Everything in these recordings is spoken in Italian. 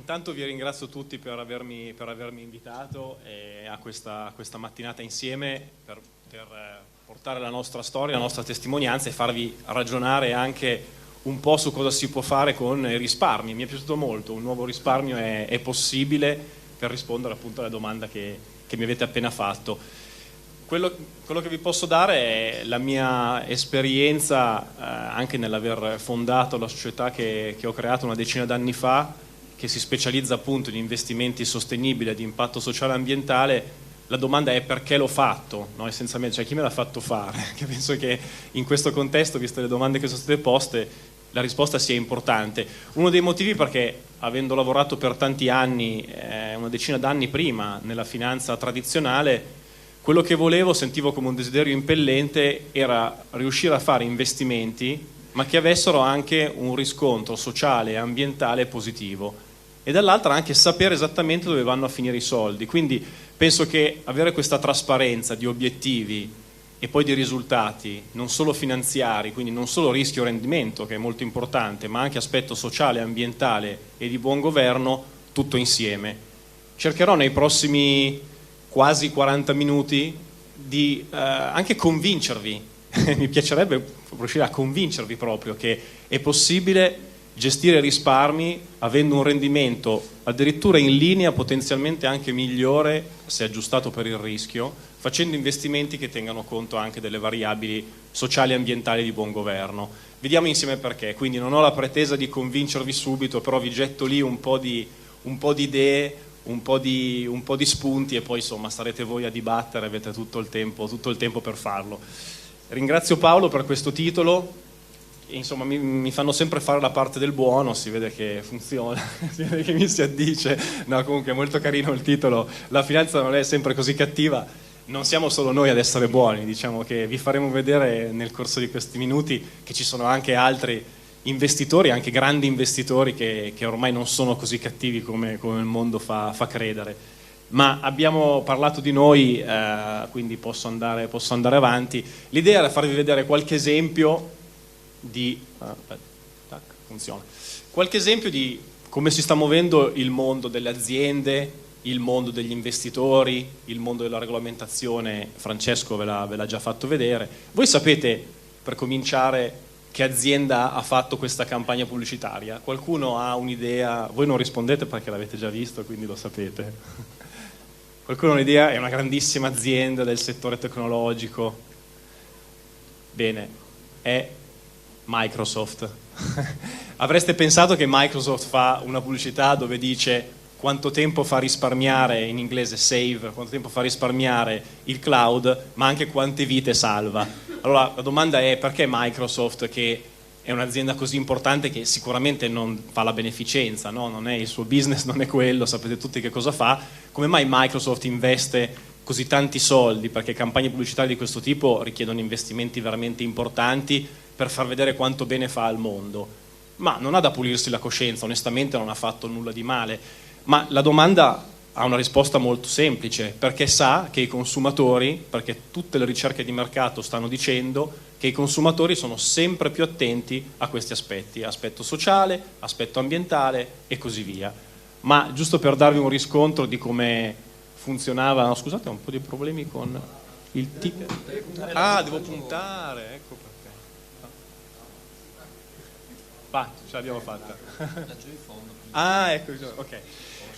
Intanto vi ringrazio tutti per avermi invitato a questa mattinata insieme per portare la nostra storia, la nostra testimonianza e farvi ragionare anche un po' su cosa si può fare con i risparmi. Mi è piaciuto molto, un nuovo risparmio è possibile, per rispondere appunto alla domanda che mi avete appena fatto. Quello che vi posso dare è la mia esperienza anche nell'aver fondato la società che ho creato una decina d'anni fa, che si specializza appunto in investimenti sostenibili ad impatto sociale e ambientale. La domanda è perché l'ho fatto, no? Essenzialmente, cioè chi me l'ha fatto fare? Che penso che in questo contesto, viste le domande che sono state poste, la risposta sia importante. Uno dei motivi perché, avendo lavorato per tanti anni, una decina d'anni prima, nella finanza tradizionale, quello che sentivo come un desiderio impellente, era riuscire a fare investimenti, ma che avessero anche un riscontro sociale e ambientale positivo. E dall'altra anche sapere esattamente dove vanno a finire i soldi. Quindi penso che avere questa trasparenza di obiettivi e poi di risultati, non solo finanziari, quindi non solo rischio rendimento, che è molto importante, ma anche aspetto sociale, ambientale e di buon governo, tutto insieme. Cercherò nei prossimi quasi 40 minuti di anche convincervi, mi piacerebbe riuscire a convincervi proprio che è possibile gestire risparmi avendo un rendimento addirittura in linea, potenzialmente anche migliore se aggiustato per il rischio, facendo investimenti che tengano conto anche delle variabili sociali e ambientali di buon governo. Vediamo insieme perché, quindi non ho la pretesa di convincervi subito, però vi getto lì un po' di idee, un po' di spunti e poi insomma starete voi a dibattere, avete tutto il tempo per farlo. Ringrazio Paolo per questo titolo. Insomma mi fanno sempre fare la parte del buono, si vede che funziona, si vede che mi si addice. No, comunque è molto carino il titolo, la finanza non è sempre così cattiva, non siamo solo noi ad essere buoni, diciamo che vi faremo vedere nel corso di questi minuti che ci sono anche altri investitori, anche grandi investitori che ormai non sono così cattivi come il mondo fa credere. Ma abbiamo parlato di noi, quindi posso andare avanti. L'idea era farvi vedere qualche esempio qualche esempio di come si sta muovendo il mondo delle aziende, il mondo degli investitori, il mondo della regolamentazione. Francesco ve l'ha già fatto vedere. Voi sapete, per cominciare, che azienda ha fatto questa campagna pubblicitaria? Qualcuno ha un'idea? Voi non rispondete perché l'avete già visto, quindi lo sapete. Qualcuno ha un'idea? È una grandissima azienda del settore tecnologico. Bene, è Microsoft. Avreste pensato che Microsoft fa una pubblicità dove dice quanto tempo fa risparmiare, in inglese save, quanto tempo fa risparmiare il cloud, ma anche quante vite salva. Allora la domanda è: perché Microsoft, che è un'azienda così importante, che sicuramente non fa la beneficenza, no? Non è il suo business, non è quello, sapete tutti che cosa fa, come mai Microsoft investe così tanti soldi? Perché campagne pubblicitarie di questo tipo richiedono investimenti veramente importanti per far vedere quanto bene fa al mondo. Ma non ha da pulirsi la coscienza, onestamente non ha fatto nulla di male. Ma la domanda ha una risposta molto semplice, perché sa che i consumatori, perché tutte le ricerche di mercato stanno dicendo che i consumatori sono sempre più attenti a questi aspetti, aspetto sociale, aspetto ambientale e così via. Ma giusto per darvi un riscontro di come funzionava, no, scusate, ho un po' di problemi con il devo puntare, ecco perché. Va, ce l'abbiamo fatta. Ecco, ok.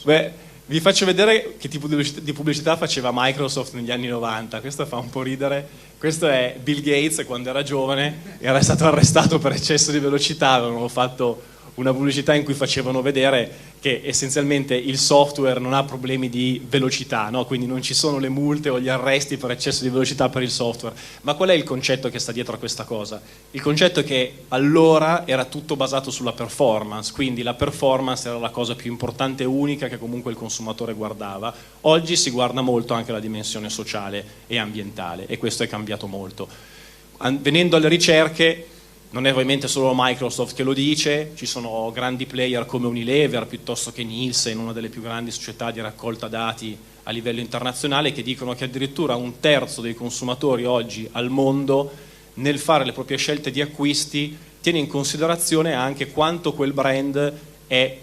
Beh, vi faccio vedere che tipo di pubblicità faceva Microsoft negli anni 90. Questo fa un po' ridere. Questo è Bill Gates quando era giovane, era stato arrestato per eccesso di velocità. Avevano fatto una pubblicità in cui facevano vedere che essenzialmente il software non ha problemi di velocità, no? Quindi non ci sono le multe o gli arresti per eccesso di velocità per il software. Ma qual è il concetto che sta dietro a questa cosa? Il concetto è che allora era tutto basato sulla performance, quindi la performance era la cosa più importante e unica che comunque il consumatore guardava. Oggi si guarda molto anche la dimensione sociale e ambientale, e questo è cambiato molto. Venendo alle ricerche, non è ovviamente solo Microsoft che lo dice, ci sono grandi player come Unilever piuttosto che Nielsen, una delle più grandi società di raccolta dati a livello internazionale, che dicono che addirittura un terzo dei consumatori oggi al mondo, nel fare le proprie scelte di acquisti, tiene in considerazione anche quanto quel brand è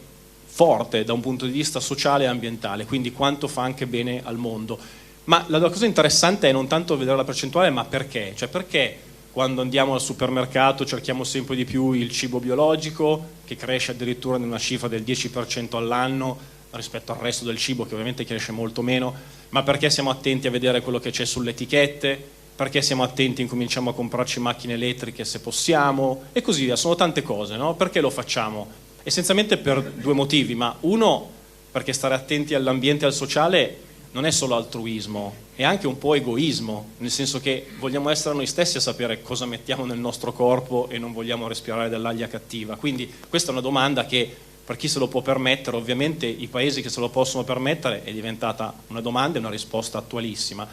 forte da un punto di vista sociale e ambientale, quindi quanto fa anche bene al mondo. Ma la cosa interessante è non tanto vedere la percentuale, ma perché? Cioè perché quando andiamo al supermercato cerchiamo sempre di più il cibo biologico, che cresce addirittura in una cifra del 10% all'anno rispetto al resto del cibo, che ovviamente cresce molto meno, ma perché siamo attenti a vedere quello che c'è sulle etichette, perché siamo attenti e incominciamo a comprarci macchine elettriche se possiamo, e così via. Sono tante cose, no? Perché lo facciamo? Essenzialmente per due motivi, ma uno, perché stare attenti all'ambiente e al sociale non è solo altruismo, è anche un po' egoismo, nel senso che vogliamo essere noi stessi a sapere cosa mettiamo nel nostro corpo e non vogliamo respirare dell'aria cattiva. Quindi questa è una domanda che per chi se lo può permettere, ovviamente i paesi che se lo possono permettere, è diventata una domanda e una risposta attualissima.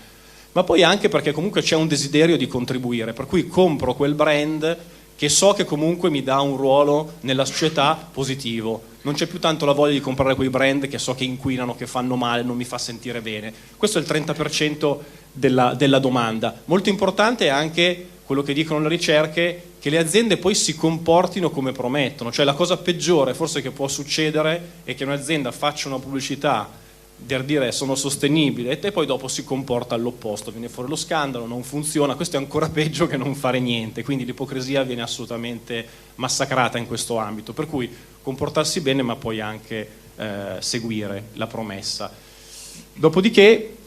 Ma poi anche perché comunque c'è un desiderio di contribuire, per cui compro quel brand che so che comunque mi dà un ruolo nella società positivo. Non c'è più tanto la voglia di comprare quei brand che so che inquinano, che fanno male, non mi fa sentire bene. Questo è il 30% della domanda. Molto importante è anche quello che dicono le ricerche, che le aziende poi si comportino come promettono. Cioè la cosa peggiore forse che può succedere è che un'azienda faccia una pubblicità per dire sono sostenibile e poi dopo si comporta all'opposto, viene fuori lo scandalo, non funziona. Questo è ancora peggio che non fare niente, quindi l'ipocrisia viene assolutamente massacrata in questo ambito, per cui comportarsi bene ma poi anche seguire la promessa. Dopodiché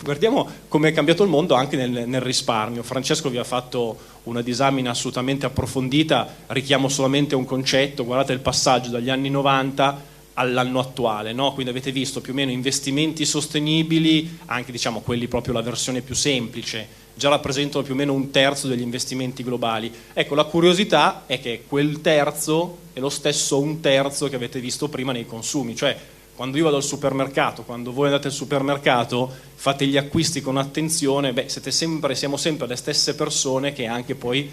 guardiamo come è cambiato il mondo anche nel risparmio. Francesco vi ha fatto una disamina assolutamente approfondita, richiamo solamente un concetto, guardate il passaggio dagli anni 90 all'anno attuale, no? Quindi avete visto più o meno investimenti sostenibili, anche diciamo quelli proprio la versione più semplice, già rappresentano più o meno un terzo degli investimenti globali. Ecco, la curiosità è che quel terzo è lo stesso un terzo che avete visto prima nei consumi, cioè quando io vado al supermercato, quando voi andate al supermercato, fate gli acquisti con attenzione, siamo sempre le stesse persone che anche poi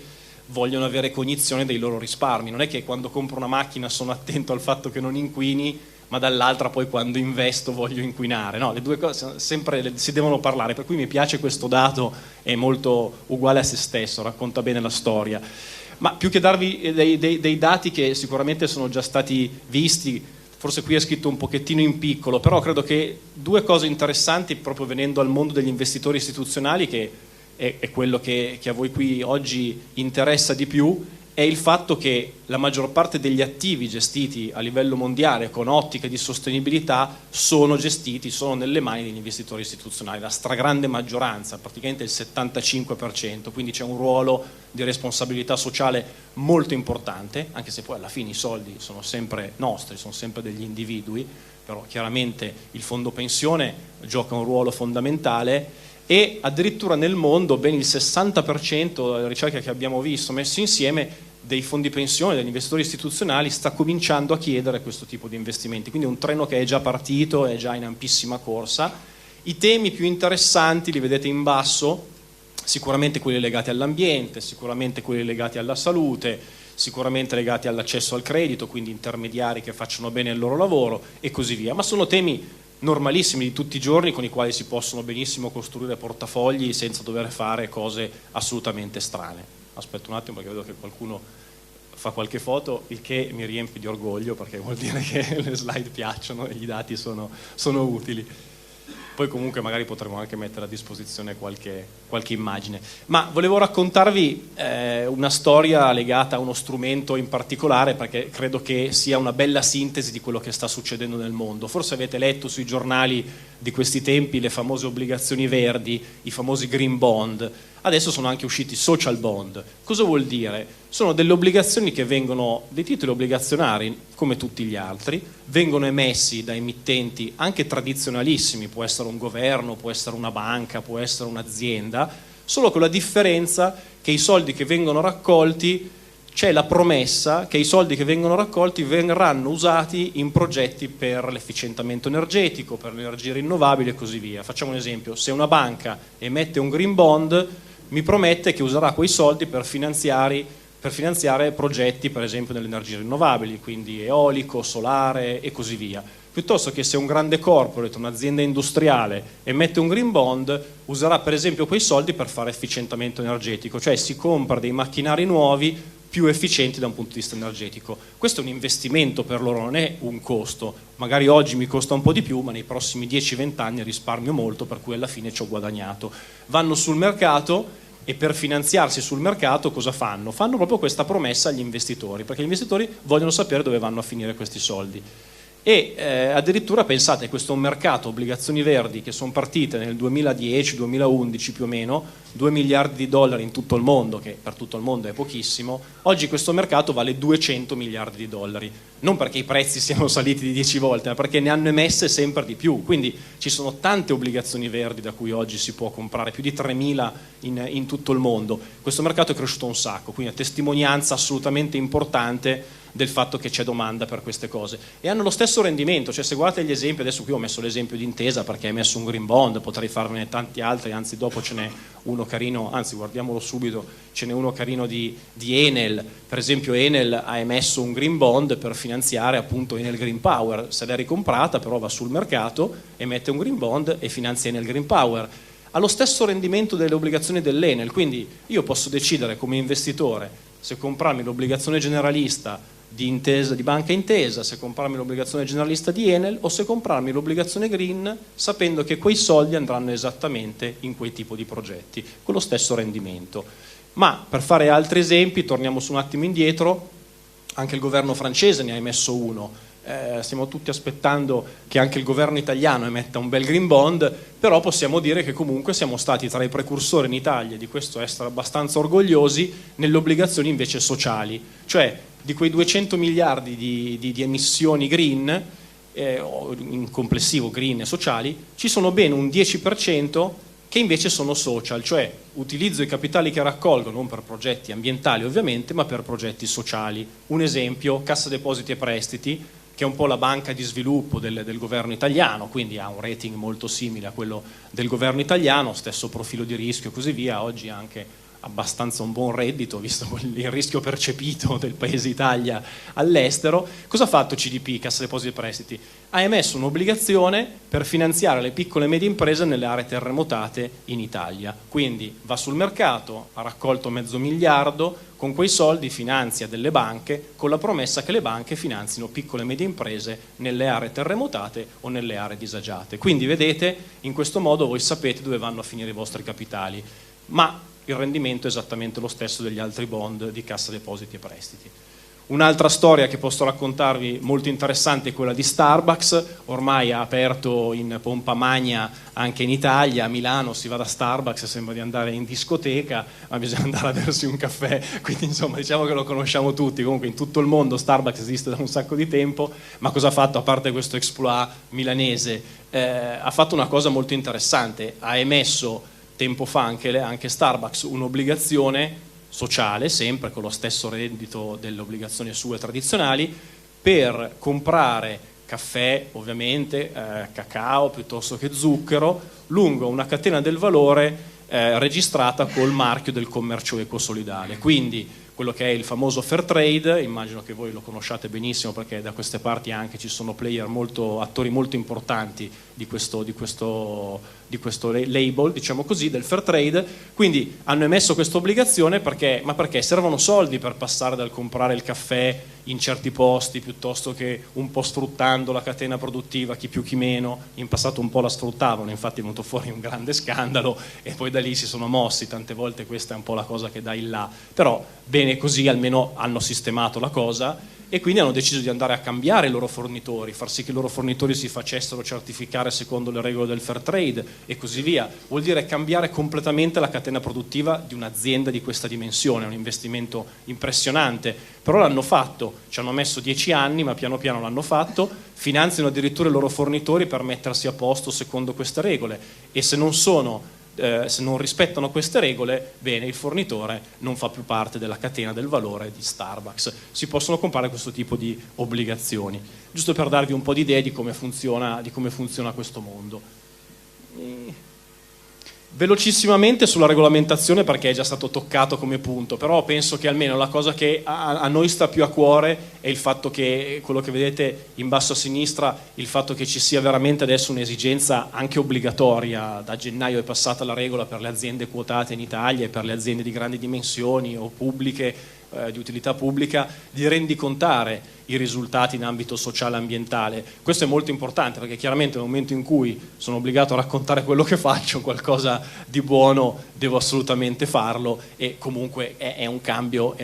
vogliono avere cognizione dei loro risparmi. Non è che quando compro una macchina sono attento al fatto che non inquini, ma dall'altra poi quando investo voglio inquinare. No, le due cose sempre si devono parlare, per cui mi piace questo dato, è molto uguale a se stesso, racconta bene la storia. Ma più che darvi dei dati che sicuramente sono già stati visti, forse qui è scritto un pochettino in piccolo, però credo che due cose interessanti, proprio venendo al mondo degli investitori istituzionali, che è quello che a voi qui oggi interessa di più, è il fatto che la maggior parte degli attivi gestiti a livello mondiale con ottiche di sostenibilità sono nelle mani degli investitori istituzionali, la stragrande maggioranza, praticamente il 75%, quindi c'è un ruolo di responsabilità sociale molto importante, anche se poi alla fine i soldi sono sempre nostri, sono sempre degli individui, però chiaramente il fondo pensione gioca un ruolo fondamentale. E addirittura nel mondo ben il 60% delle ricerche che abbiamo visto messo insieme dei fondi pensione, degli investitori istituzionali sta cominciando a chiedere questo tipo di investimenti, quindi è un treno che è già partito, è già in ampissima corsa. I temi più interessanti li vedete in basso, sicuramente quelli legati all'ambiente, sicuramente quelli legati alla salute, sicuramente legati all'accesso al credito, quindi intermediari che facciano bene il loro lavoro e così via, ma sono temi normalissimi di tutti i giorni con i quali si possono benissimo costruire portafogli senza dover fare cose assolutamente strane. Aspetta un attimo perché vedo che qualcuno fa qualche foto, il che mi riempie di orgoglio perché vuol dire che le slide piacciono e i dati sono utili. Poi comunque magari potremo anche mettere a disposizione qualche immagine. Ma volevo raccontarvi una storia legata a uno strumento in particolare perché credo che sia una bella sintesi di quello che sta succedendo nel mondo. Forse avete letto sui giornali di questi tempi le famose obbligazioni verdi, i famosi green bond. Adesso sono anche usciti social bond. Cosa vuol dire? Sono delle obbligazioni che vengono, dei titoli obbligazionari come tutti gli altri, vengono emessi da emittenti anche tradizionalissimi, può essere un governo, può essere una banca, può essere un'azienda, solo con la differenza che i soldi che vengono raccolti, c'è la promessa che i soldi che vengono raccolti verranno usati in progetti per l'efficientamento energetico, per le energie rinnovabili e così via. Facciamo un esempio, se una banca emette un green bond, mi promette che userà quei soldi per finanziare progetti per esempio nelle energie rinnovabili, quindi eolico, solare e così via. Piuttosto che se un grande corporate, un'azienda industriale emette un green bond, userà per esempio quei soldi per fare efficientamento energetico, cioè si compra dei macchinari nuovi più efficienti da un punto di vista energetico. Questo è un investimento per loro, non è un costo. Magari oggi mi costa un po' di più, ma nei prossimi 10-20 anni risparmio molto, per cui alla fine ci ho guadagnato. Vanno sul mercato e per finanziarsi sul mercato cosa fanno? Fanno proprio questa promessa agli investitori, perché gli investitori vogliono sapere dove vanno a finire questi soldi. E addirittura pensate, questo è un mercato obbligazioni verdi che sono partite nel 2010-2011 più o meno, 2 miliardi di dollari in tutto il mondo, che per tutto il mondo è pochissimo. Oggi questo mercato vale 200 miliardi di dollari, non perché i prezzi siano saliti di 10 volte, ma perché ne hanno emesse sempre di più. Quindi ci sono tante obbligazioni verdi da cui oggi si può comprare, più di 3.000 in tutto il mondo. Questo mercato è cresciuto un sacco, quindi è una testimonianza assolutamente importante del fatto che c'è domanda per queste cose, e hanno lo stesso rendimento. Cioè, se guardate gli esempi, adesso qui ho messo l'esempio di Intesa perché hai messo un green bond, potrei farvene tanti altri, anzi dopo ce n'è uno carino, anzi guardiamolo subito, ce n'è uno carino di Enel. Per esempio Enel ha emesso un green bond per finanziare appunto Enel Green Power, se l'è ricomprata, però va sul mercato, emette un green bond e finanzia Enel Green Power. Ha lo stesso rendimento delle obbligazioni dell'Enel, quindi io posso decidere come investitore se comprarmi l'obbligazione generalista di Intesa, di Banca Intesa, se comprarmi l'obbligazione generalista di Enel o se comprarmi l'obbligazione green, sapendo che quei soldi andranno esattamente in quei tipo di progetti, con lo stesso rendimento. Ma per fare altri esempi, torniamo su un attimo indietro, anche il governo francese ne ha emesso uno. Stiamo tutti aspettando che anche il governo italiano emetta un bel green bond, però possiamo dire che comunque siamo stati tra i precursori in Italia, di questo essere abbastanza orgogliosi, nelle obbligazioni invece sociali, cioè di quei 200 miliardi di emissioni green, in complessivo green e sociali, ci sono ben un 10% che invece sono social, cioè utilizzo i capitali che raccolgo non per progetti ambientali ovviamente, ma per progetti sociali. Un esempio, Cassa Depositi e Prestiti, che è un po' la banca di sviluppo del governo italiano, quindi ha un rating molto simile a quello del governo italiano, stesso profilo di rischio e così via, oggi anche abbastanza un buon reddito, visto il rischio percepito del paese Italia all'estero. Cosa ha fatto CDP, Cassa Depositi e Prestiti? Ha emesso un'obbligazione per finanziare le piccole e medie imprese nelle aree terremotate in Italia. Quindi va sul mercato, ha raccolto $500 milioni, con quei soldi finanzia delle banche, con la promessa che le banche finanzino piccole e medie imprese nelle aree terremotate o nelle aree disagiate. Quindi vedete, in questo modo voi sapete dove vanno a finire i vostri capitali, ma il rendimento è esattamente lo stesso degli altri bond di Cassa Depositi e Prestiti. Un'altra storia che posso raccontarvi molto interessante è quella di Starbucks. Ormai ha aperto in pompa magna anche in Italia, a Milano si va da Starbucks, sembra di andare in discoteca, ma bisogna andare a bersi un caffè, quindi insomma diciamo che lo conosciamo tutti. Comunque in tutto il mondo Starbucks esiste da un sacco di tempo, ma cosa ha fatto a parte questo exploit milanese? Ha fatto una cosa molto interessante, ha emesso tempo fa anche Starbucks un'obbligazione sociale, sempre con lo stesso reddito delle obbligazioni sue tradizionali, per comprare caffè, ovviamente, cacao piuttosto che zucchero, lungo una catena del valore registrata col marchio del commercio ecosolidale. Quindi quello che è il famoso fair trade, immagino che voi lo conosciate benissimo perché da queste parti anche ci sono attori molto importanti di questo label, diciamo così, del fair trade. Quindi hanno emesso questa obbligazione perché servono soldi per passare dal comprare il caffè in certi posti piuttosto che un po' sfruttando la catena produttiva, chi più chi meno. In passato un po' la sfruttavano, infatti è venuto fuori un grande scandalo e poi da lì si sono mossi. Tante volte questa è un po' la cosa che dà il là, però bene così, almeno hanno sistemato la cosa e quindi hanno deciso di andare a cambiare i loro fornitori, far sì che i loro fornitori si facessero certificare secondo le regole del fair trade e così via. Vuol dire cambiare completamente la catena produttiva di un'azienda di questa dimensione, è un investimento impressionante, però l'hanno fatto, ci hanno messo 10 anni ma piano piano l'hanno fatto, finanziano addirittura i loro fornitori per mettersi a posto secondo queste regole e se non rispettano queste regole, bene, il fornitore non fa più parte della catena del valore di Starbucks. Si possono comprare questo tipo di obbligazioni, giusto per darvi un po' di idea di come funziona questo mondo. Velocissimamente sulla regolamentazione, perché è già stato toccato come punto, però penso che almeno la cosa che a noi sta più a cuore è il fatto che, quello che vedete in basso a sinistra, il fatto che ci sia veramente adesso un'esigenza anche obbligatoria. Da gennaio è passata la regola per le aziende quotate in Italia e per le aziende di grandi dimensioni o pubbliche di utilità pubblica, di rendicontare i risultati in ambito sociale e ambientale. Questo è molto importante perché chiaramente nel momento in cui sono obbligato a raccontare quello che faccio, qualcosa di buono devo assolutamente farlo, e comunque è un cambio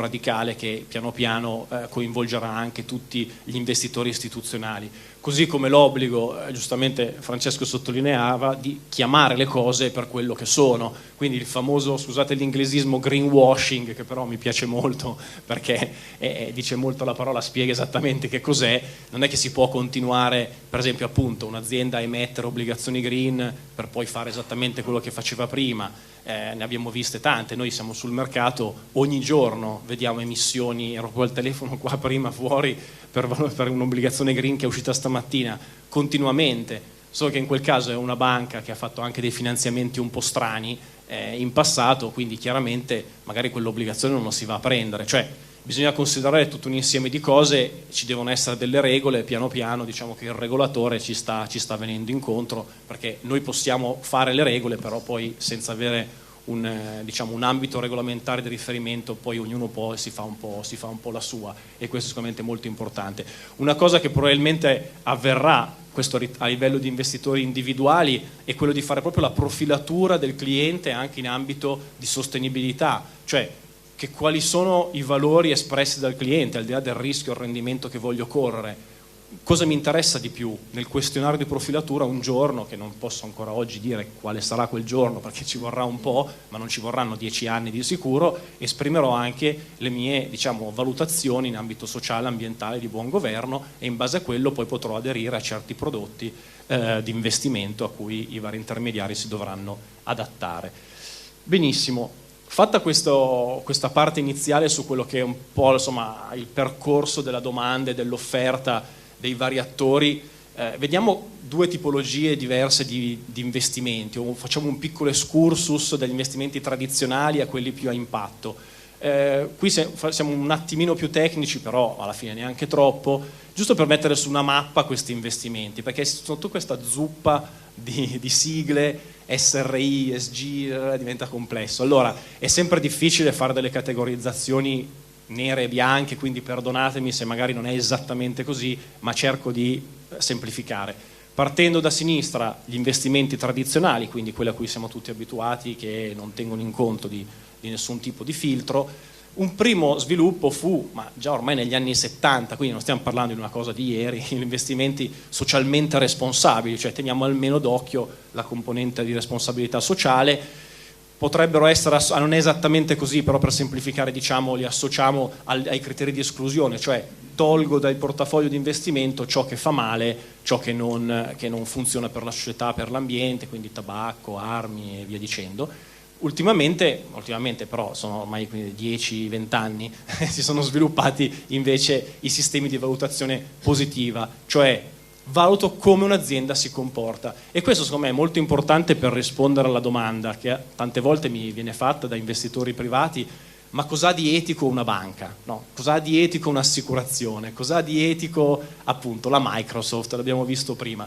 radicale che piano piano coinvolgerà anche tutti gli investitori istituzionali. Così come l'obbligo, giustamente Francesco sottolineava, di chiamare le cose per quello che sono, quindi il famoso, scusate l'inglesismo, greenwashing, che però mi piace molto perché dice molto la parola, spiega esattamente che cos'è. Non è che si può continuare, per esempio appunto un'azienda a emettere obbligazioni green per poi fare esattamente quello che faceva prima. Ne abbiamo viste tante, noi siamo sul mercato, ogni giorno vediamo emissioni, ero col telefono qua prima fuori per un'obbligazione green che è uscita stamattina, continuamente, solo che in quel caso è una banca che ha fatto anche dei finanziamenti un po' strani in passato, quindi chiaramente magari quell'obbligazione non si va a prendere, cioè bisogna considerare tutto un insieme di cose, ci devono essere delle regole, piano piano diciamo che il regolatore ci sta venendo incontro, perché noi possiamo fare le regole, però poi senza avere un ambito regolamentare di riferimento, poi ognuno si fa un po' la sua, e questo è sicuramente molto importante. Una cosa che probabilmente avverrà, questo a livello di investitori individuali, è quello di fare proprio la profilatura del cliente anche in ambito di sostenibilità, cioè che quali sono i valori espressi dal cliente, al di là del rischio o il rendimento che voglio correre. Cosa mi interessa di più? Nel questionario di profilatura un giorno, che non posso ancora oggi dire quale sarà quel giorno perché ci vorrà un po', ma non ci vorranno 10 anni di sicuro, esprimerò anche le mie valutazioni in ambito sociale, ambientale, di buon governo, e in base a quello poi potrò aderire a certi prodotti di investimento a cui i vari intermediari si dovranno adattare. Benissimo. Fatta questa parte iniziale su quello che è un po' il percorso della domanda e dell'offerta dei vari attori, vediamo due tipologie diverse di investimenti, o facciamo un piccolo excursus dagli investimenti tradizionali a quelli più a impatto. Qui siamo un attimino più tecnici, però alla fine neanche troppo, giusto per mettere su una mappa questi investimenti, perché sotto questa zuppa di sigle, SRI, ESG, diventa complesso. Allora, è sempre difficile fare delle categorizzazioni nere e bianche, quindi perdonatemi se magari non è esattamente così, ma cerco di semplificare. Partendo da sinistra, gli investimenti tradizionali, quindi quelli a cui siamo tutti abituati, che non tengono in conto di nessun tipo di filtro. Un primo sviluppo fu, ma già ormai negli anni 70, quindi non stiamo parlando di una cosa di ieri, gli investimenti socialmente responsabili, cioè teniamo almeno d'occhio la componente di responsabilità sociale. Potrebbero essere, non è esattamente così, però per semplificare diciamo li associamo ai criteri di esclusione, cioè tolgo dal portafoglio di investimento ciò che fa male, ciò che non funziona per la società, per l'ambiente, quindi tabacco, armi e via dicendo. Ultimamente però sono ormai 10-20 anni, si sono sviluppati invece i sistemi di valutazione positiva, cioè valuto come un'azienda si comporta, e questo secondo me è molto importante per rispondere alla domanda che tante volte mi viene fatta da investitori privati: ma cos'ha di etico una banca? No? Cos'ha di etico un'assicurazione? Cos'ha di etico appunto la Microsoft? L'abbiamo visto prima.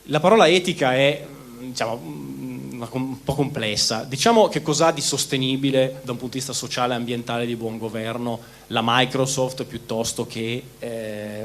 La parola etica è un po' complessa. Diciamo che cos'ha di sostenibile da un punto di vista sociale, ambientale, di buon governo la Microsoft piuttosto che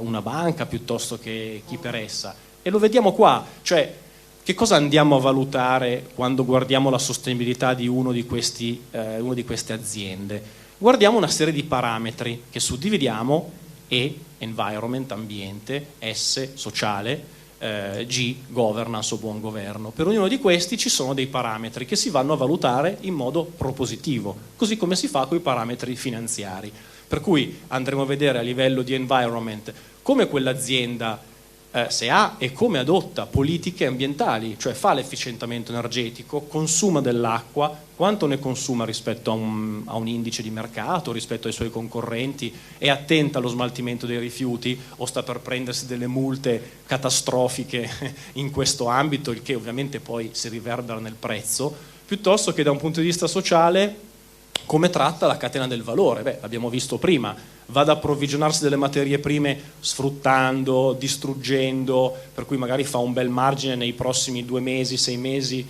una banca, piuttosto che chi per essa, e lo vediamo qua, cioè che cosa andiamo a valutare quando guardiamo la sostenibilità di una di queste aziende? Guardiamo una serie di parametri che suddividiamo: E, environment, ambiente; S, sociale; G, governance o buon governo. Per ognuno di questi ci sono dei parametri che si vanno a valutare in modo propositivo, così come si fa con i parametri finanziari. Per cui andremo a vedere a livello di environment come quell'azienda se ha e come adotta politiche ambientali, cioè fa l'efficientamento energetico, consuma dell'acqua, quanto ne consuma rispetto a un indice di mercato, rispetto ai suoi concorrenti, è attenta allo smaltimento dei rifiuti o sta per prendersi delle multe catastrofiche in questo ambito, il che ovviamente poi si riverbera nel prezzo, piuttosto che da un punto di vista sociale come tratta la catena del valore. L'abbiamo visto prima, va ad approvvigionarsi delle materie prime sfruttando, distruggendo, per cui magari fa un bel margine nei prossimi 2 mesi, 6 mesi,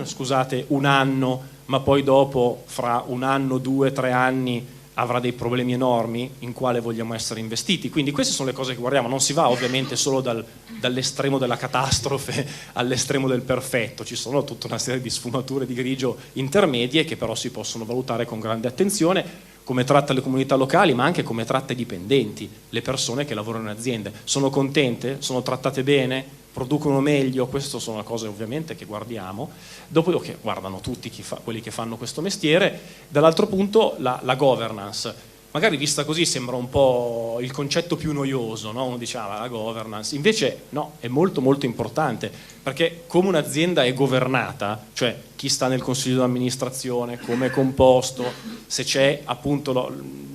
scusate, un anno, ma poi dopo, fra un anno, 2, 3 anni, avrà dei problemi enormi, in quale vogliamo essere investiti. Quindi queste sono le cose che guardiamo, non si va ovviamente solo dall'estremo della catastrofe all'estremo del perfetto, ci sono tutta una serie di sfumature di grigio intermedie che però si possono valutare con grande attenzione, come tratta le comunità locali, ma anche come tratta i dipendenti, le persone che lavorano in aziende. Sono contente? Sono trattate bene? Producono meglio? Queste sono le cose ovviamente che guardiamo, dopo che guardano tutti quelli che fanno questo mestiere. Dall'altro punto la governance, magari vista così sembra un po' il concetto più noioso, no? Uno dice la governance, invece no, è molto molto importante, perché come un'azienda è governata, cioè chi sta nel consiglio di amministrazione, come è composto, se c'è appunto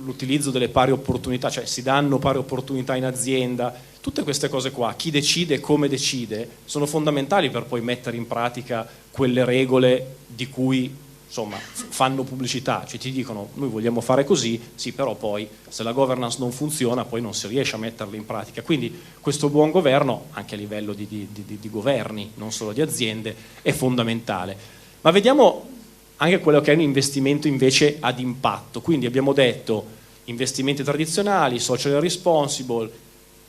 l'utilizzo delle pari opportunità, cioè si danno pari opportunità in azienda, tutte queste cose qua, chi decide e come decide, sono fondamentali per poi mettere in pratica quelle regole di cui insomma fanno pubblicità, cioè ti dicono noi vogliamo fare così, sì, però poi se la governance non funziona poi non si riesce a metterla in pratica. Quindi questo buon governo, anche a livello di governi, non solo di aziende, è fondamentale. Ma vediamo anche quello che è un investimento invece ad impatto. Quindi abbiamo detto investimenti tradizionali, social responsible,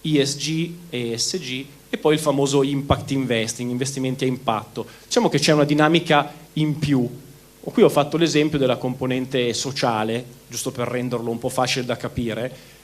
ESG, ESG e poi il famoso impact investing, investimenti a impatto. Diciamo che c'è una dinamica in più. Qui ho fatto l'esempio della componente sociale, giusto per renderlo un po' facile da capire.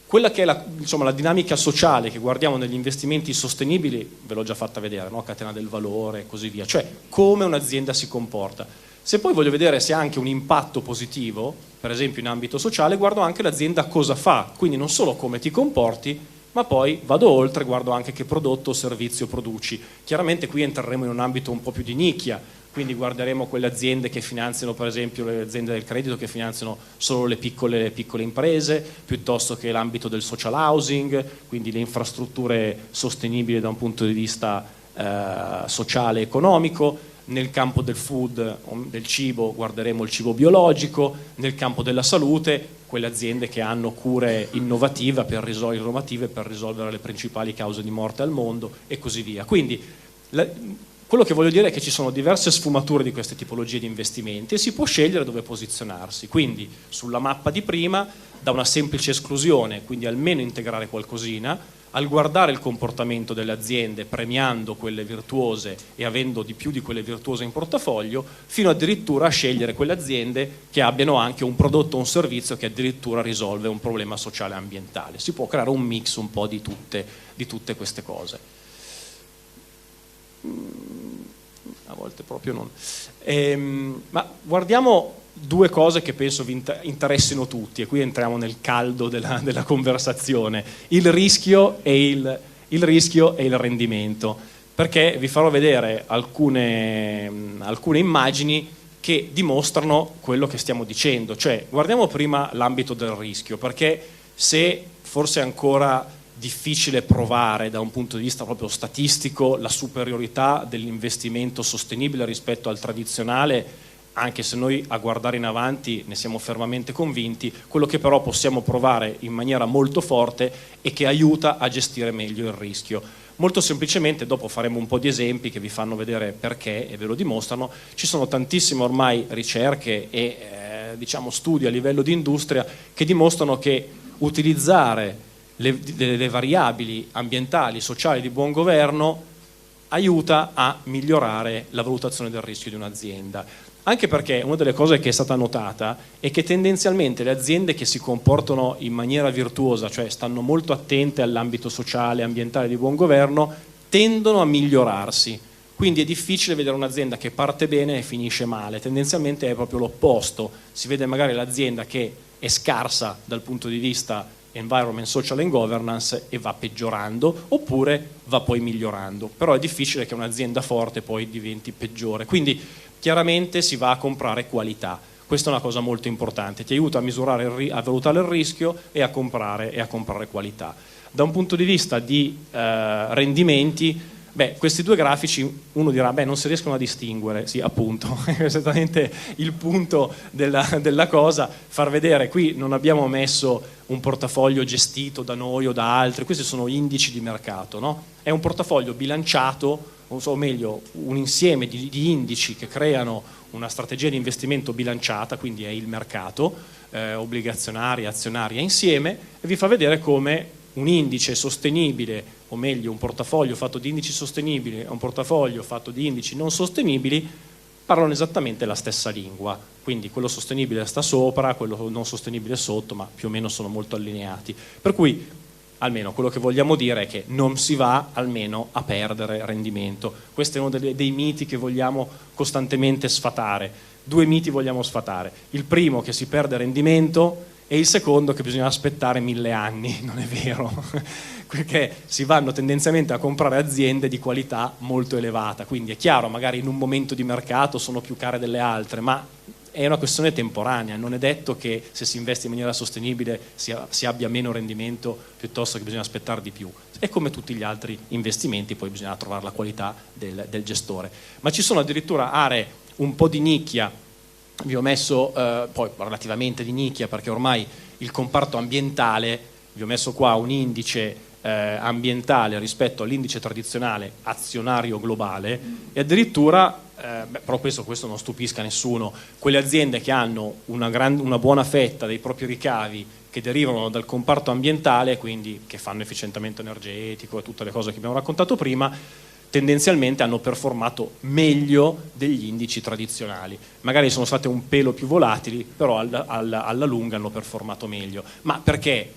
Quella che è la dinamica sociale che guardiamo negli investimenti sostenibili, ve l'ho già fatta vedere, no? Catena del valore e così via, cioè come un'azienda si comporta. Se poi voglio vedere se ha anche un impatto positivo, per esempio in ambito sociale, guardo anche l'azienda cosa fa, quindi non solo come ti comporti, ma poi vado oltre, guardo anche che prodotto o servizio produci. Chiaramente qui entreremo in un ambito un po' più di nicchia, quindi guarderemo quelle aziende che finanziano, per esempio le aziende del credito che finanziano solo le piccole imprese, piuttosto che l'ambito del social housing, quindi le infrastrutture sostenibili da un punto di vista sociale e economico. Nel campo del food, del cibo, guarderemo il cibo biologico. Nel campo della salute, quelle aziende che hanno cure innovative per risolvere le principali cause di morte al mondo e così via. Quindi quello che voglio dire è che ci sono diverse sfumature di queste tipologie di investimenti e si può scegliere dove posizionarsi. Quindi sulla mappa di prima, da una semplice esclusione, quindi almeno integrare qualcosina, al guardare il comportamento delle aziende, premiando quelle virtuose e avendo di più di quelle virtuose in portafoglio, fino addirittura a scegliere quelle aziende che abbiano anche un prodotto o un servizio che addirittura risolve un problema sociale e ambientale. Si può creare un mix un po' di tutte queste cose. A volte proprio non. Ma guardiamo due cose che penso vi interessino tutti, e qui entriamo nel caldo della conversazione: il rischio e il rendimento, perché vi farò vedere alcune immagini che dimostrano quello che stiamo dicendo. Cioè, guardiamo prima l'ambito del rischio, perché se forse è ancora difficile provare da un punto di vista proprio statistico la superiorità dell'investimento sostenibile rispetto al tradizionale, anche se noi a guardare in avanti ne siamo fermamente convinti, quello che però possiamo provare in maniera molto forte è che aiuta a gestire meglio il rischio. Molto semplicemente, dopo faremo un po' di esempi che vi fanno vedere perché e ve lo dimostrano. Ci sono tantissime ormai ricerche e studi a livello di industria che dimostrano che utilizzare le variabili ambientali, sociali di buon governo aiuta a migliorare la valutazione del rischio di un'azienda. Anche perché una delle cose che è stata notata è che tendenzialmente le aziende che si comportano in maniera virtuosa, cioè stanno molto attente all'ambito sociale e ambientale di buon governo, tendono a migliorarsi. Quindi è difficile vedere un'azienda che parte bene e finisce male, tendenzialmente è proprio l'opposto. Si vede magari l'azienda che è scarsa dal punto di vista environment, social and governance e va peggiorando, oppure va poi migliorando. Però è difficile che un'azienda forte poi diventi peggiore. Quindi chiaramente si va a comprare qualità. Questa è una cosa molto importante, ti aiuta a misurare, a valutare il rischio e a comprare qualità. Da un punto di vista di rendimenti, questi due grafici, uno dirà non si riescono a distinguere, sì, appunto, è esattamente il punto della cosa, far vedere. Qui non abbiamo messo un portafoglio gestito da noi o da altri, questi sono indici di mercato, no? È un portafoglio bilanciato o meglio un insieme di indici che creano una strategia di investimento bilanciata, quindi è il mercato, obbligazionaria, azionaria insieme, e vi fa vedere come un indice sostenibile, o meglio un portafoglio fatto di indici sostenibili e un portafoglio fatto di indici non sostenibili parlano esattamente la stessa lingua, quindi quello sostenibile sta sopra, quello non sostenibile sotto, ma più o meno sono molto allineati. Per cui almeno quello che vogliamo dire è che non si va almeno a perdere rendimento. Questo è uno dei miti che vogliamo costantemente sfatare. 2 miti vogliamo sfatare. Il primo, che si perde rendimento, e il secondo, che bisogna aspettare 1000 anni. Non è vero, perché si vanno tendenzialmente a comprare aziende di qualità molto elevata, quindi è chiaro, magari in un momento di mercato sono più care delle altre, ma è una questione temporanea, non è detto che se si investe in maniera sostenibile si abbia meno rendimento piuttosto che bisogna aspettare di più. E come tutti gli altri investimenti poi bisogna trovare la qualità del gestore. Ma ci sono addirittura aree un po' di nicchia, vi ho messo poi relativamente di nicchia perché ormai il comparto ambientale, vi ho messo qua un indice ambientale rispetto all'indice tradizionale azionario globale e addirittura però questo non stupisca nessuno, quelle aziende che hanno una buona fetta dei propri ricavi che derivano dal comparto ambientale, quindi che fanno efficientamento energetico e tutte le cose che abbiamo raccontato prima, tendenzialmente hanno performato meglio degli indici tradizionali. Magari sono state un pelo più volatili, però alla lunga hanno performato meglio. Ma perché?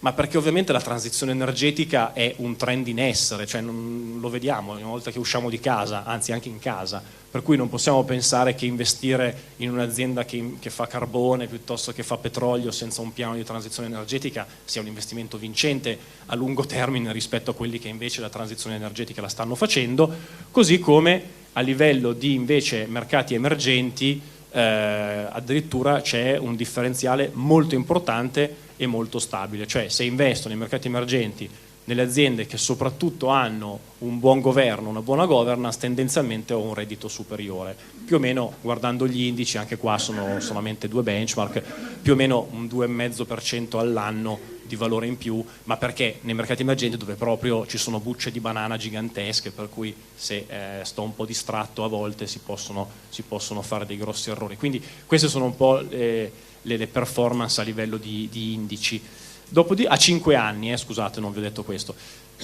Ma perché ovviamente la transizione energetica è un trend in essere, cioè lo vediamo una volta che usciamo di casa, anzi anche in casa, per cui non possiamo pensare che investire in un'azienda che fa carbone piuttosto che fa petrolio senza un piano di transizione energetica sia un investimento vincente a lungo termine rispetto a quelli che invece la transizione energetica la stanno facendo, così come a livello di invece mercati emergenti addirittura c'è un differenziale molto importante e molto stabile, cioè se investo nei mercati emergenti, nelle aziende che soprattutto hanno un buon governo, una buona governance, tendenzialmente ho un reddito superiore. Più o meno, guardando gli indici, anche qua sono solamente 2 benchmark, più o meno un 2,5% all'anno di valore in più, ma perché nei mercati emergenti dove proprio ci sono bucce di banana gigantesche, per cui se sto un po' distratto a volte si possono fare dei grossi errori. Quindi queste sono un po' le performance a livello di indici. A 5 anni, scusate, non vi ho detto questo.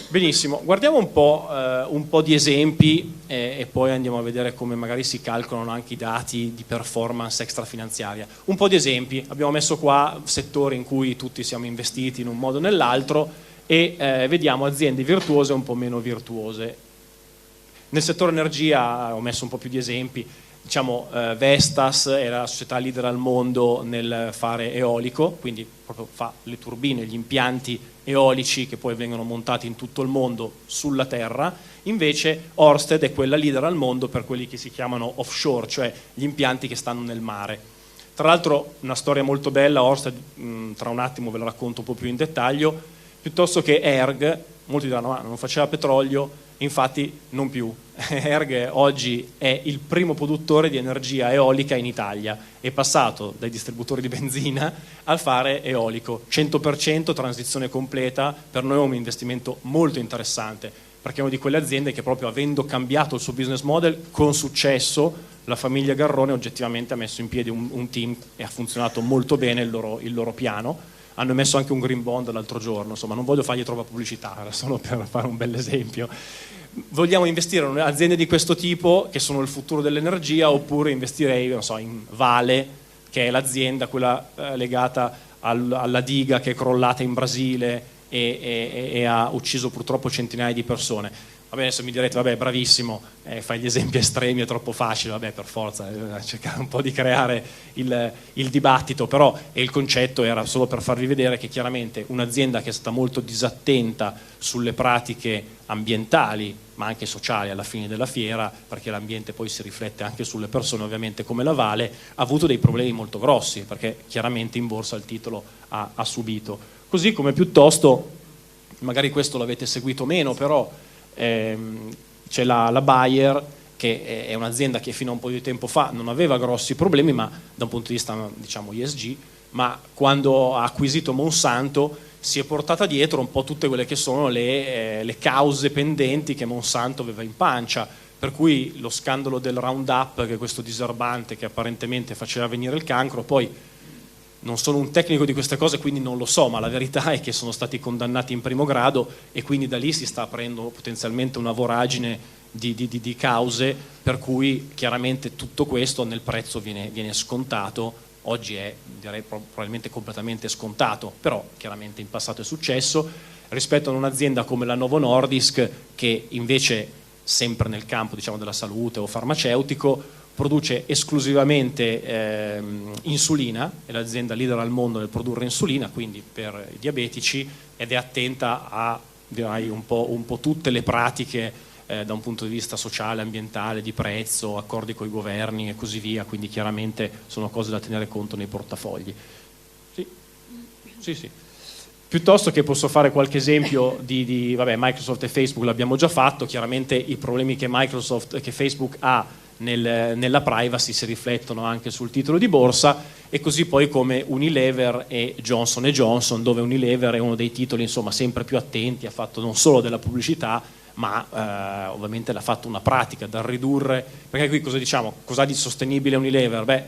Benissimo, guardiamo un po' di esempi e poi andiamo a vedere come magari si calcolano anche i dati di performance extrafinanziaria. Un po' di esempi, abbiamo messo qua settori in cui tutti siamo investiti in un modo o nell'altro e vediamo aziende virtuose e un po' meno virtuose. Nel settore energia ho messo un po' più di esempi. Diciamo, Vestas è la società leader al mondo nel fare eolico, quindi proprio fa le turbine, gli impianti eolici che poi vengono montati in tutto il mondo sulla terra. Invece Ørsted è quella leader al mondo per quelli che si chiamano offshore, cioè gli impianti che stanno nel mare. Tra l'altro una storia molto bella, Ørsted, tra un attimo ve la racconto un po' più in dettaglio, piuttosto che ERG, molti diranno ma non faceva petrolio, infatti non più. ERG oggi è il primo produttore di energia eolica in Italia, è passato dai distributori di benzina al fare eolico, 100% transizione completa, per noi è un investimento molto interessante, perché è una di quelle aziende che proprio avendo cambiato il suo business model con successo, la famiglia Garrone oggettivamente ha messo in piedi un team e ha funzionato molto bene il loro piano. Hanno messo anche un green bond l'altro giorno, insomma non voglio fargli troppa pubblicità, era solo per fare un bel esempio. Vogliamo investire in aziende di questo tipo che sono il futuro dell'energia, oppure investirei in Vale, che è l'azienda quella legata alla diga che è crollata in Brasile e ha ucciso purtroppo centinaia di persone. Vabbè, adesso mi direte, vabbè, bravissimo, fai gli esempi estremi, è troppo facile, vabbè, per forza, cercare un po' di creare il dibattito, però il concetto era solo per farvi vedere che chiaramente un'azienda che è stata molto disattenta sulle pratiche ambientali, ma anche sociali alla fine della fiera, perché l'ambiente poi si riflette anche sulle persone, ovviamente come la Vale, ha avuto dei problemi molto grossi, perché chiaramente in borsa il titolo ha subito. Così come piuttosto, magari questo l'avete seguito meno, però c'è la Bayer, che è un'azienda che fino a un po' di tempo fa non aveva grossi problemi, ma da un punto di vista diciamo ESG, ma quando ha acquisito Monsanto si è portata dietro un po' tutte quelle che sono le cause pendenti che Monsanto aveva in pancia, per cui lo scandalo del Roundup, che è questo diserbante che apparentemente faceva venire il cancro. Poi non sono un tecnico di queste cose, quindi non lo so, ma la verità è che sono stati condannati in primo grado, e quindi da lì si sta aprendo potenzialmente una voragine di cause, per cui chiaramente tutto questo nel prezzo viene scontato. Oggi è, direi, probabilmente completamente scontato, però chiaramente in passato è successo, rispetto ad un'azienda come la Novo Nordisk, che invece, sempre nel campo, diciamo, della salute o farmaceutico, produce esclusivamente insulina, è l'azienda leader al mondo nel produrre insulina, quindi per i diabetici, ed è attenta a, direi, un po' tutte le pratiche da un punto di vista sociale, ambientale, di prezzo, accordi con i governi e così via, quindi chiaramente sono cose da tenere conto nei portafogli. Sì. Piuttosto che posso fare qualche esempio vabbè, Microsoft e Facebook l'abbiamo già fatto, chiaramente i problemi che Facebook ha nella privacy si riflettono anche sul titolo di borsa, e così poi come Unilever e Johnson Johnson, dove Unilever è uno dei titoli, insomma, sempre più attenti, ha fatto non solo della pubblicità, ma ovviamente l'ha fatto una pratica dal ridurre, perché qui cosa diciamo, cos'ha di sostenibile Unilever? Beh,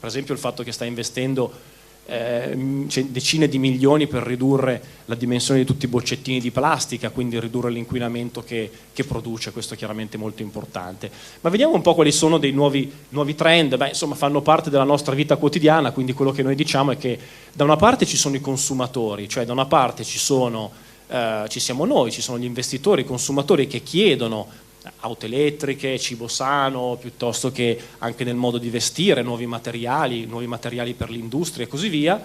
per esempio il fatto che sta investendo decine di milioni per ridurre la dimensione di tutti i boccettini di plastica, quindi ridurre l'inquinamento che produce, questo è chiaramente molto importante. Ma vediamo un po' quali sono dei nuovi trend. Beh, insomma, fanno parte della nostra vita quotidiana, quindi quello che noi diciamo è che da una parte ci sono i consumatori, cioè da una parte ci siamo noi, ci sono gli investitori, i consumatori che chiedono auto elettriche, cibo sano, piuttosto che anche nel modo di vestire, nuovi materiali per l'industria e così via,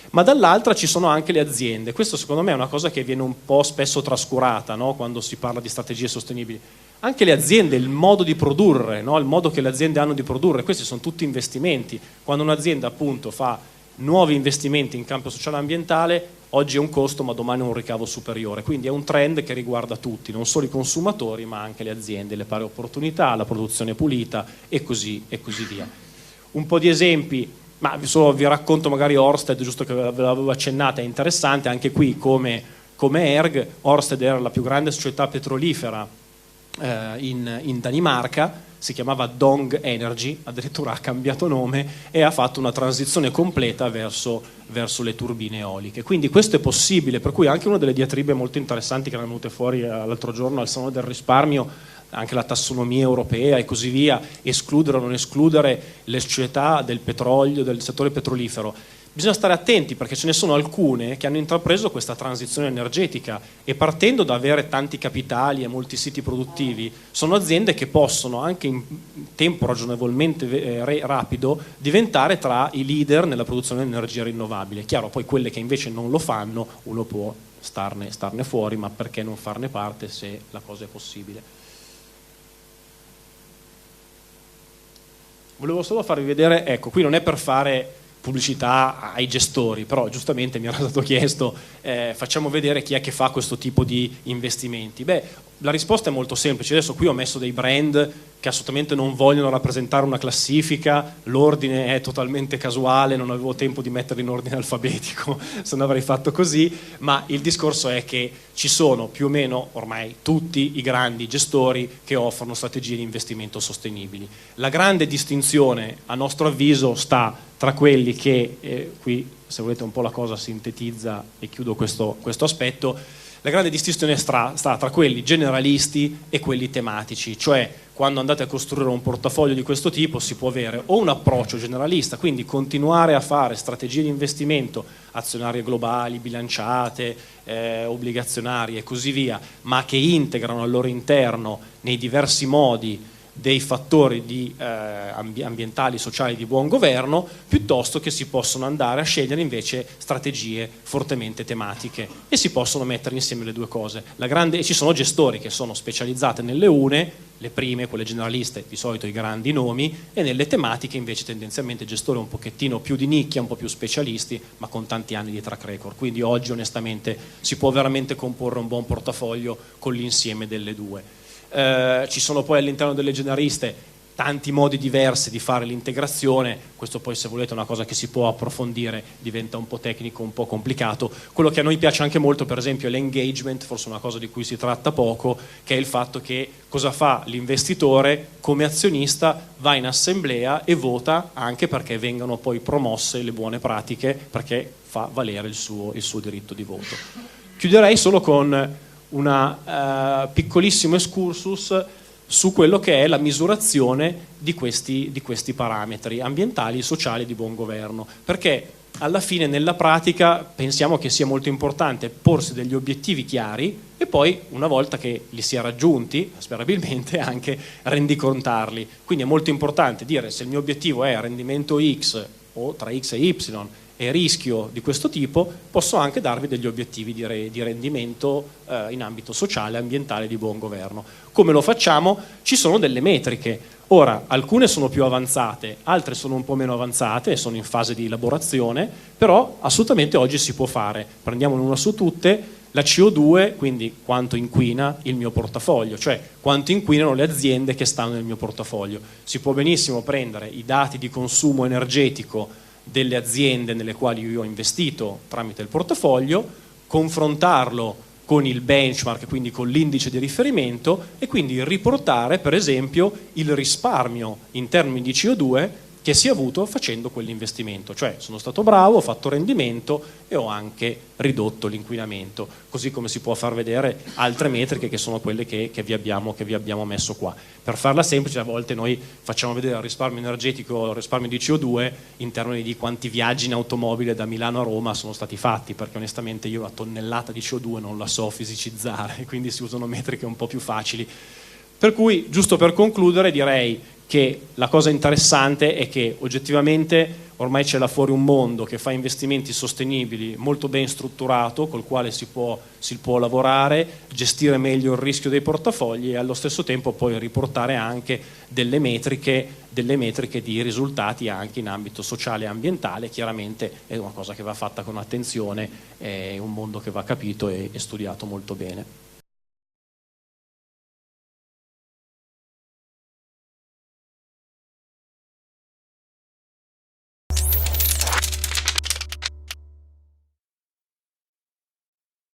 ma dall'altra ci sono anche le aziende. Questo secondo me è una cosa che viene un po' spesso trascurata, no? Quando si parla di strategie sostenibili. Anche le aziende, il modo di produrre, no? Il modo che le aziende hanno di produrre, questi sono tutti investimenti. Quando un'azienda appunto fa nuovi investimenti in campo sociale e ambientale, oggi è un costo ma domani è un ricavo superiore, quindi è un trend che riguarda tutti, non solo i consumatori ma anche le aziende, le pari opportunità, la produzione pulita e così via. Un po' di esempi, ma solo vi racconto magari Ørsted, giusto che ve l'avevo accennata, è interessante, anche qui come ERG. Ørsted era la più grande società petrolifera in Danimarca, si chiamava Dong Energy, addirittura ha cambiato nome e ha fatto una transizione completa verso le turbine eoliche. Quindi questo è possibile, per cui anche una delle diatribe molto interessanti che erano venute fuori l'altro giorno al Salone del Risparmio, anche la tassonomia europea e così via, escludere o non escludere le società del petrolio, del settore petrolifero. Bisogna stare attenti perché ce ne sono alcune che hanno intrapreso questa transizione energetica e, partendo da avere tanti capitali e molti siti produttivi, sono aziende che possono anche in tempo ragionevolmente rapido diventare tra i leader nella produzione di energia rinnovabile. Chiaro, poi quelle che invece non lo fanno, uno può starne fuori, ma perché non farne parte se la cosa è possibile? Volevo solo farvi vedere, ecco, qui non è per fare pubblicità ai gestori, però giustamente mi era stato chiesto facciamo vedere chi è che fa questo tipo di investimenti. Beh, la risposta è molto semplice. Adesso qui ho messo dei brand che assolutamente non vogliono rappresentare una classifica, l'ordine è totalmente casuale, non avevo tempo di metterli in ordine alfabetico se non avrei fatto così, ma il discorso è che ci sono più o meno ormai tutti i grandi gestori che offrono strategie di investimento sostenibili. La grande distinzione, a nostro avviso, sta tra quelli che, qui se volete un po' la cosa sintetizza e chiudo questo aspetto, la grande distinzione sta tra quelli generalisti e quelli tematici, cioè quando andate a costruire un portafoglio di questo tipo si può avere o un approccio generalista, quindi continuare a fare strategie di investimento azionarie globali, bilanciate, obbligazionarie e così via, ma che integrano al loro interno nei diversi modi dei fattori ambientali, sociali, di buon governo, piuttosto che si possono andare a scegliere invece strategie fortemente tematiche e si possono mettere insieme le due cose. Ci sono gestori che sono specializzati nelle une, le prime, quelle generaliste, di solito i grandi nomi, e nelle tematiche invece tendenzialmente gestori un pochettino più di nicchia, un po' più specialisti, ma con tanti anni di track record. Quindi oggi onestamente si può veramente comporre un buon portafoglio con l'insieme delle due. Ci sono poi all'interno delle generaliste tanti modi diversi di fare l'integrazione, questo poi se volete è una cosa che si può approfondire, diventa un po' tecnico, un po' complicato. Quello che a noi piace anche molto per esempio è l'engagement, forse una cosa di cui si tratta poco, che è il fatto che cosa fa l'investitore come azionista, va in assemblea e vota anche perché vengano poi promosse le buone pratiche, perché fa valere il suo diritto di voto. Chiuderei solo con un piccolissimo excursus su quello che è la misurazione di questi parametri ambientali, sociali e di buon governo, perché alla fine nella pratica pensiamo che sia molto importante porsi degli obiettivi chiari e poi una volta che li si è raggiunti, sperabilmente anche rendicontarli. Quindi è molto importante dire se il mio obiettivo è rendimento X o tra X e Y e rischio di questo tipo, posso anche darvi degli obiettivi di rendimento in ambito sociale, ambientale e di buon governo. Come lo facciamo? Ci sono delle metriche. Ora, alcune sono più avanzate, altre sono un po' meno avanzate e sono in fase di elaborazione, però assolutamente oggi si può fare. Prendiamone una su tutte, la CO2, quindi quanto inquina il mio portafoglio, cioè quanto inquinano le aziende che stanno nel mio portafoglio. Si può benissimo prendere i dati di consumo energetico delle aziende nelle quali io ho investito tramite il portafoglio, confrontarlo con il benchmark, quindi con l'indice di riferimento, e quindi riportare per esempio il risparmio in termini di CO2 che si è avuto facendo quell'investimento, cioè sono stato bravo, ho fatto rendimento e ho anche ridotto l'inquinamento, così come si può far vedere altre metriche che sono quelle che vi abbiamo messo qua. Per farla semplice, a volte noi facciamo vedere il risparmio energetico, il risparmio di CO2 in termini di quanti viaggi in automobile da Milano a Roma sono stati fatti, perché onestamente io una tonnellata di CO2 non la so fisicizzare, quindi si usano metriche un po' più facili. Per cui, giusto per concludere, direi che la cosa interessante è che oggettivamente ormai c'è là fuori un mondo che fa investimenti sostenibili molto ben strutturato, col quale si può lavorare, gestire meglio il rischio dei portafogli e allo stesso tempo poi riportare anche delle metriche di risultati anche in ambito sociale e ambientale. Chiaramente è una cosa che va fatta con attenzione, è un mondo che va capito e studiato molto bene.